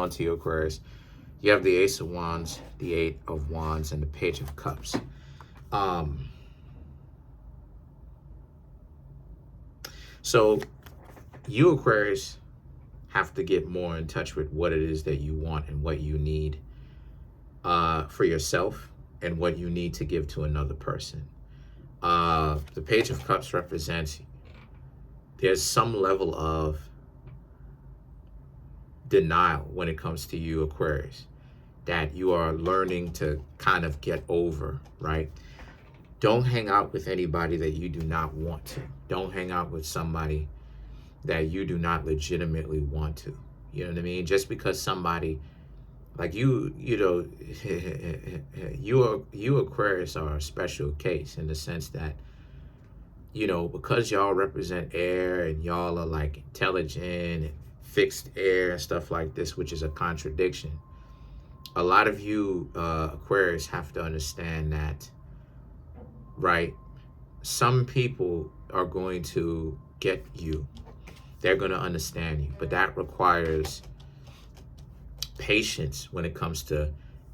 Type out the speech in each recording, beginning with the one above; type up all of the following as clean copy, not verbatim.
on to you, Aquarius. You have the Ace of Wands, the Eight of Wands, and the Page of Cups. So you, Aquarius, have to get more in touch with what it is that you want and what you need for yourself and what you need to give to another person. The Page of Cups represents there's some level of denial when it comes to you, Aquarius, that you are learning to kind of get over, right? Don't hang out with anybody that you do not want to. Don't hang out with somebody that you do not legitimately want to. You know what I mean? Just because somebody like you know, you Aquarius are a special case in the sense that, you know, because y'all represent air and y'all are like intelligent and fixed air and stuff like this, which is a contradiction. A lot of you Aquarius have to understand that, right? Some people are going to get you. They're going to understand you, but that requires patience when it comes to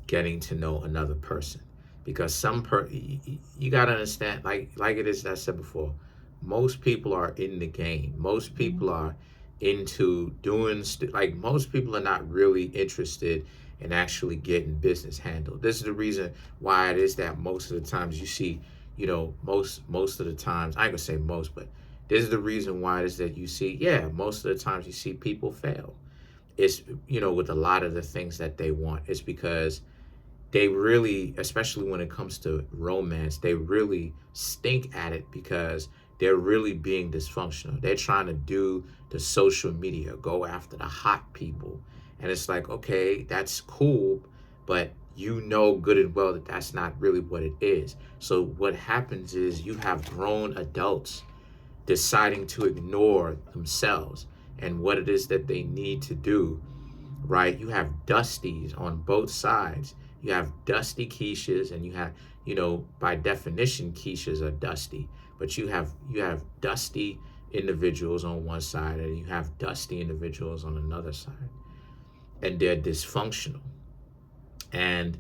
getting to know another person, because you got to understand, like it is that I said before, most people are in the game. Most people are into doing like most people are not really interested in actually getting business handled. This is the reason why it is that most of the times you see, you know, most of the times, I ain't gonna say most, but this is the reason why it is that you see, yeah, most of the times you see people fail. It's, you know, with a lot of the things that they want. It's because they really, especially when it comes to romance, they really stink at it because they're really being dysfunctional. They're trying to do the social media, go after the hot people. And it's like, okay, that's cool, but you know good and well that that's not really what it is. So what happens is you have grown adults deciding to ignore themselves and what it is that they need to do, right? You have dusties on both sides. You have dusty Keishas, and you have, you know, by definition, Keishas are dusty, but you have dusty individuals on one side and you have dusty individuals on another side, and they're dysfunctional and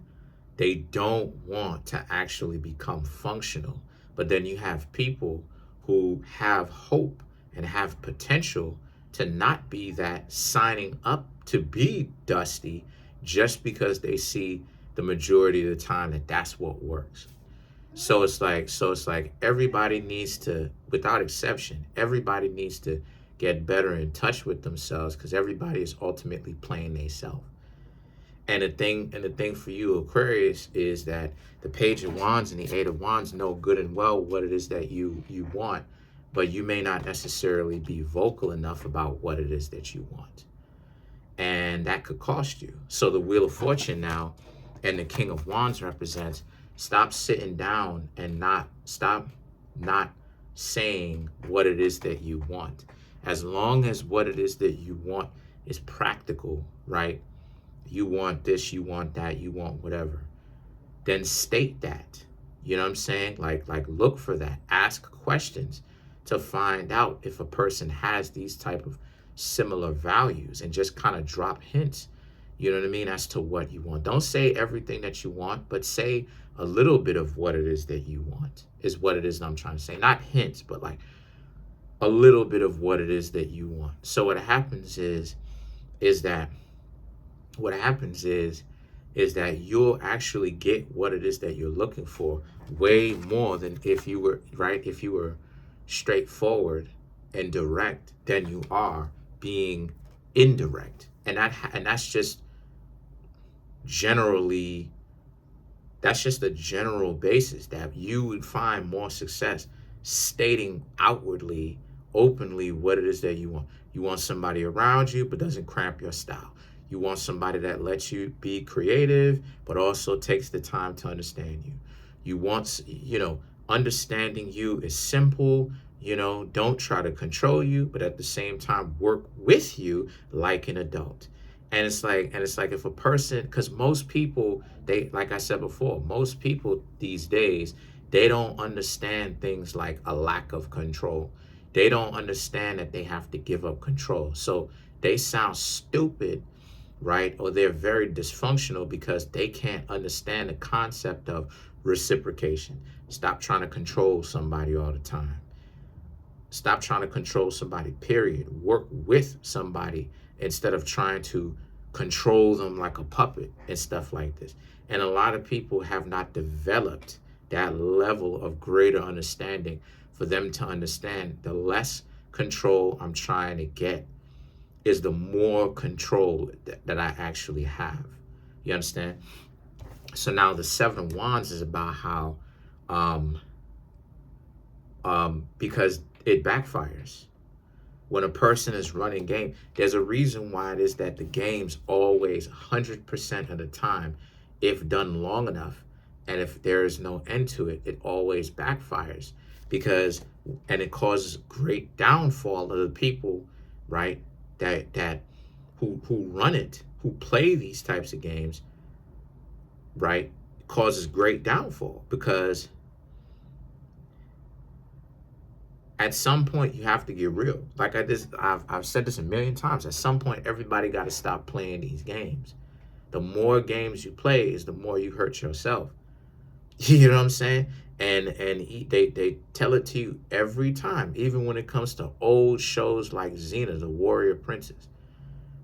they don't want to actually become functional. But then you have people who have hope and have potential to not be that, signing up to be dusty just because they see the majority of the time that that's what works. So it's like everybody needs to, without exception, everybody needs to get better in touch with themselves, because everybody is ultimately playing themselves. And the thing for you, Aquarius, is that the Page of Wands and the Eight of Wands know good and well what it is that you want, but you may not necessarily be vocal enough about what it is that you want. And that could cost you. So the Wheel of Fortune now and the King of Wands represents, stop sitting down and stop not saying what it is that you want. As long as what it is that you want is practical, right? You want this, you want that, you want whatever. Then state that. You know what I'm saying? Like look for that. Ask questions to find out if a person has these type of similar values, and just kind of drop hints, you know what I mean, as to what you want. Don't say everything that you want, but say a little bit of what it is that you want, is what it is that I'm trying to say. Not hints, but like a little bit of what it is that you want. So what happens is that you'll actually get what it is that you're looking for way more than if you were straightforward and direct than you are being indirect. And that's just generally, that's just a general basis that you would find more success stating outwardly, openly, what it is that you want. You want somebody around you but doesn't cramp your style. You want somebody that lets you be creative but also takes the time to understand you. You want, you know, understanding you is simple. You know, don't try to control you, but at the same time work with you like an adult. And it's like if a person, because most people, they, like I said before, most people these days, they don't understand things like a lack of control. They don't understand that they have to give up control. So they sound stupid right? Or they're very dysfunctional because they can't understand the concept of reciprocation. Stop trying to control somebody all the time. Stop trying to control somebody, period. Work with somebody instead of trying to control them like a puppet and stuff like this. And a lot of people have not developed that level of greater understanding for them to understand the less control I'm trying to get is the more control that I actually have. You understand? So now the Seven of Wands is about how, because it backfires. When a person is running game, there's a reason why it is that the games always 100% of the time, if done long enough, and if there is no end to it, it always backfires because, and it causes great downfall of the people, right? That who run it, who play these types of games, right? Causes great downfall because at some point you have to get real. Like I've said this a million times. At some point, everybody got to stop playing these games. The more games you play is the more you hurt yourself. You know what I'm saying? And they tell it to you every time, even when it comes to old shows like Xena, the Warrior Princess,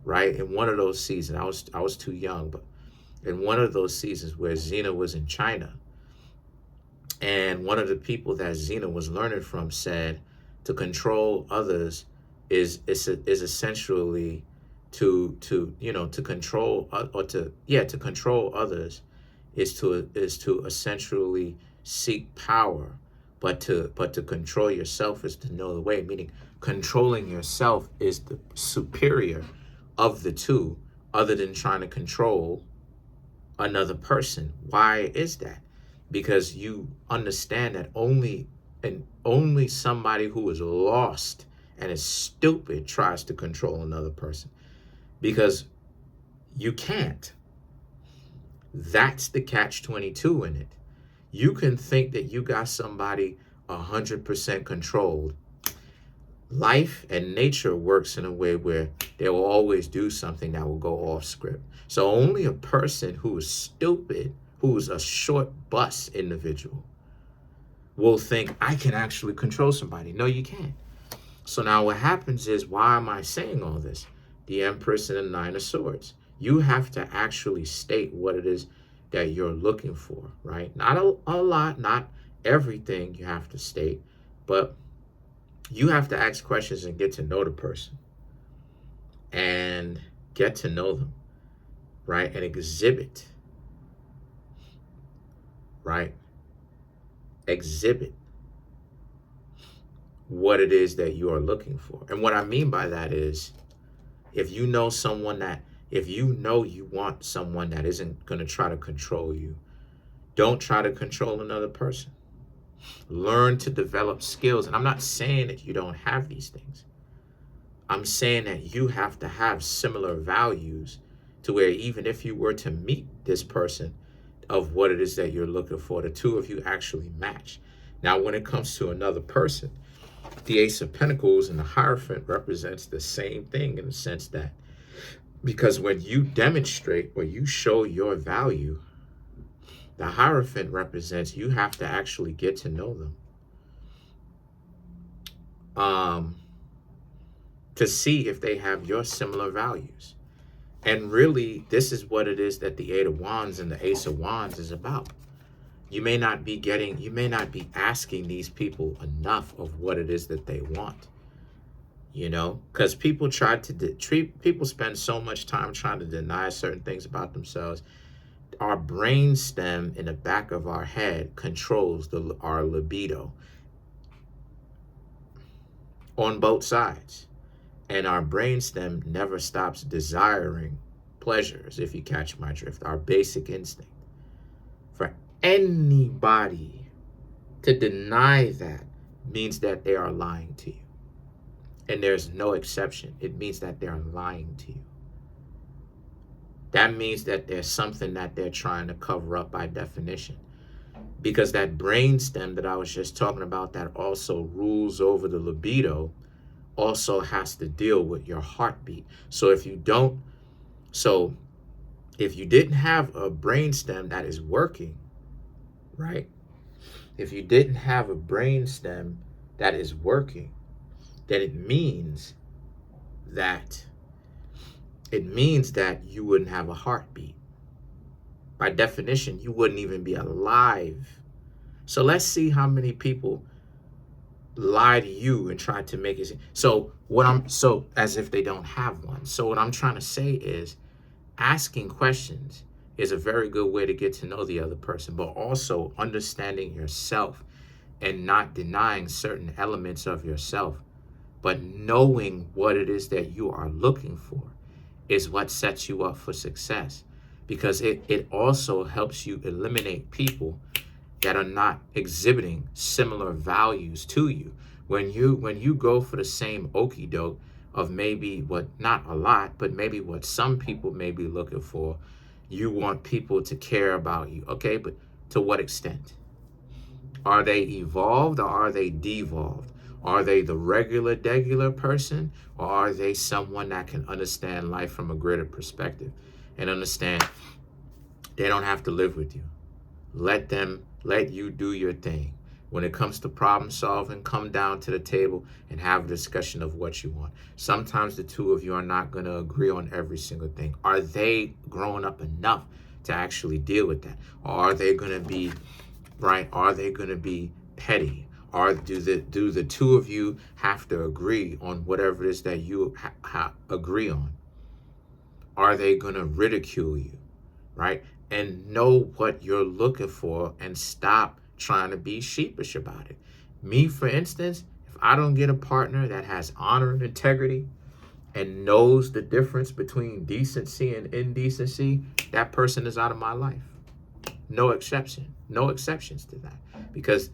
right? In one of those seasons, I was too young, but in one of those seasons where Xena was in China, and one of the people that Xena was learning from said to control others is essentially to control to control others is to essentially seek power, but to control yourself is to know the way. Meaning, controlling yourself is the superior of the two, other than trying to control another person. Why is that? Because you understand that only somebody who is lost and is stupid tries to control another person, because you can't. That's the catch-22 in it. You can think that you got somebody 100% controlled. Life and nature works in a way where they will always do something that will go off script. So only a person who is stupid, who's a short bus individual, will think, I can actually control somebody. No, you can't. So now what happens is, why am I saying all this? The Empress and the Nine of Swords. You have to actually state what it is that you're looking for, right? Not a lot, not everything you have to state, but you have to ask questions and get to know the person and get to know them, right? And exhibit, right? Exhibit what it is that you are looking for. And what I mean by that is, if you know you want someone that isn't going to try to control you, don't try to control another person. Learn to develop skills. And I'm not saying that you don't have these things. I'm saying that you have to have similar values to where even if you were to meet this person of what it is that you're looking for, the two of you actually match. Now, when it comes to another person, the Ace of Pentacles and the Hierophant represents the same thing, in the sense that, because when you demonstrate or you show your value, the Hierophant represents you have to actually get to know them, to see if they have your similar values. And really, this is what it is that the Eight of Wands and the Ace of Wands is about. You may not be asking these people enough of what it is that they want, because people people spend so much time trying to deny certain things about themselves. Our brain stem in the back of our head controls our libido on both sides. And our brain stem never stops desiring pleasures, if you catch my drift, our basic instinct. For anybody to deny that means that they are lying to you. And there's no exception. It means that they're lying to you. That means that there's something that they're trying to cover up by definition. Because that brain stem that I was just talking about, that also rules over the libido, also has to deal with your heartbeat. So if you don't So if you didn't have a brainstem that is working, right? If you didn't have a brainstem that is working, then that it means that you wouldn't have a heartbeat. By definition, you wouldn't even be alive. So let's see how many people lie to you and try to make it. So as if they don't have one. So what I'm trying to say is, asking questions is a very good way to get to know the other person, but also understanding yourself and not denying certain elements of yourself, but knowing what it is that you are looking for is what sets you up for success, because it also helps you eliminate people that are not exhibiting similar values to you. When you go for the same okie doke of maybe what, not a lot, but maybe what some people may be looking for, you want people to care about you. Okay, but to what extent? Are they evolved or are they devolved? Are they the regular person, or are they someone that can understand life from a greater perspective and understand they don't have to live with you? Let you do your thing. When it comes to problem solving, come down to the table and have a discussion of what you want. Sometimes the two of you are not going to agree on every single thing. Are they grown up enough to actually deal with that? Or are they going to be, right? Are they going to be petty? Or do the two of you have to agree on whatever it is that you agree on? Are they going to ridicule you, right? And know what you're looking for and stop trying to be sheepish about it. Me, for instance, if I don't get a partner that has honor and integrity and knows the difference between decency and indecency, that person is out of my life. No exception. No exceptions to that. Because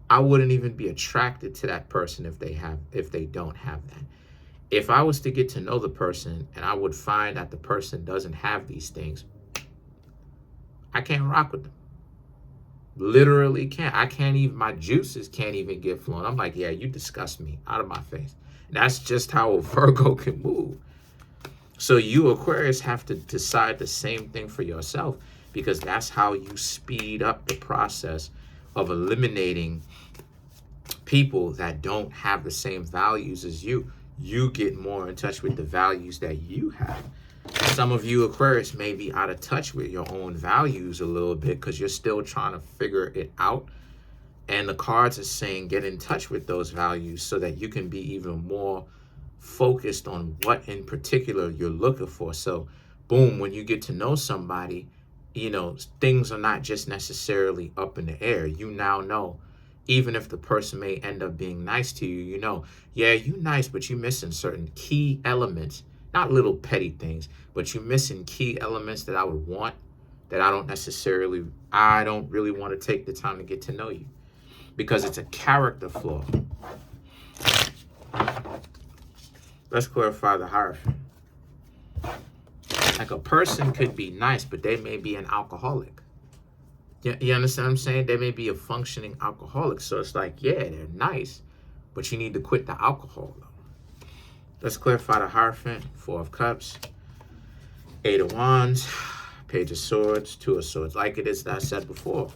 I wouldn't even be attracted to that person if they don't have that. If I was to get to know the person and I would find that the person doesn't have these things, I can't rock with them. Literally can't. I can't even, my juices can't even get flowing. I'm like, yeah, you disgust me, out of my face. And that's just how a Virgo can move. So you Aquarius have to decide the same thing for yourself, because that's how you speed up the process of eliminating people that don't have the same values as you. You get more in touch with the values that you have. Some of you Aquarius may be out of touch with your own values a little bit because you're still trying to figure it out. And the cards are saying get in touch with those values so that you can be even more focused on what in particular you're looking for. So boom, when you get to know somebody, you know, things are not just necessarily up in the air. You now know, even if the person may end up being nice to you, you know, yeah, you nice, but you're missing certain key elements. Not little petty things, but you're missing key elements that I would want, that I don't really want to take the time to get to know you, because it's a character flaw. Let's clarify the Hierophant. Like, a person could be nice, but they may be an alcoholic. You understand what I'm saying? They may be a functioning alcoholic. So it's like, yeah, they're nice, but you need to quit the alcohol, though. Let's clarify the Hierophant. 4 of Cups, 8 of Wands, Page of Swords, 2 of Swords. Like it is that I said before.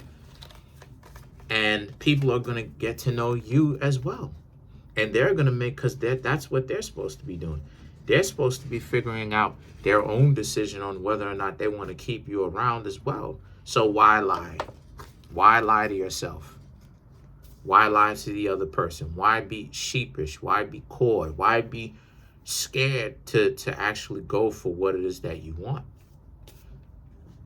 And people are going to get to know you as well. And they're going to make, because that's what they're supposed to be doing. They're supposed to be figuring out their own decision on whether or not they want to keep you around as well. So why lie? Why lie to yourself? Why lie to the other person? Why be sheepish? Why be coy? Why be scared to actually go for what it is that you want?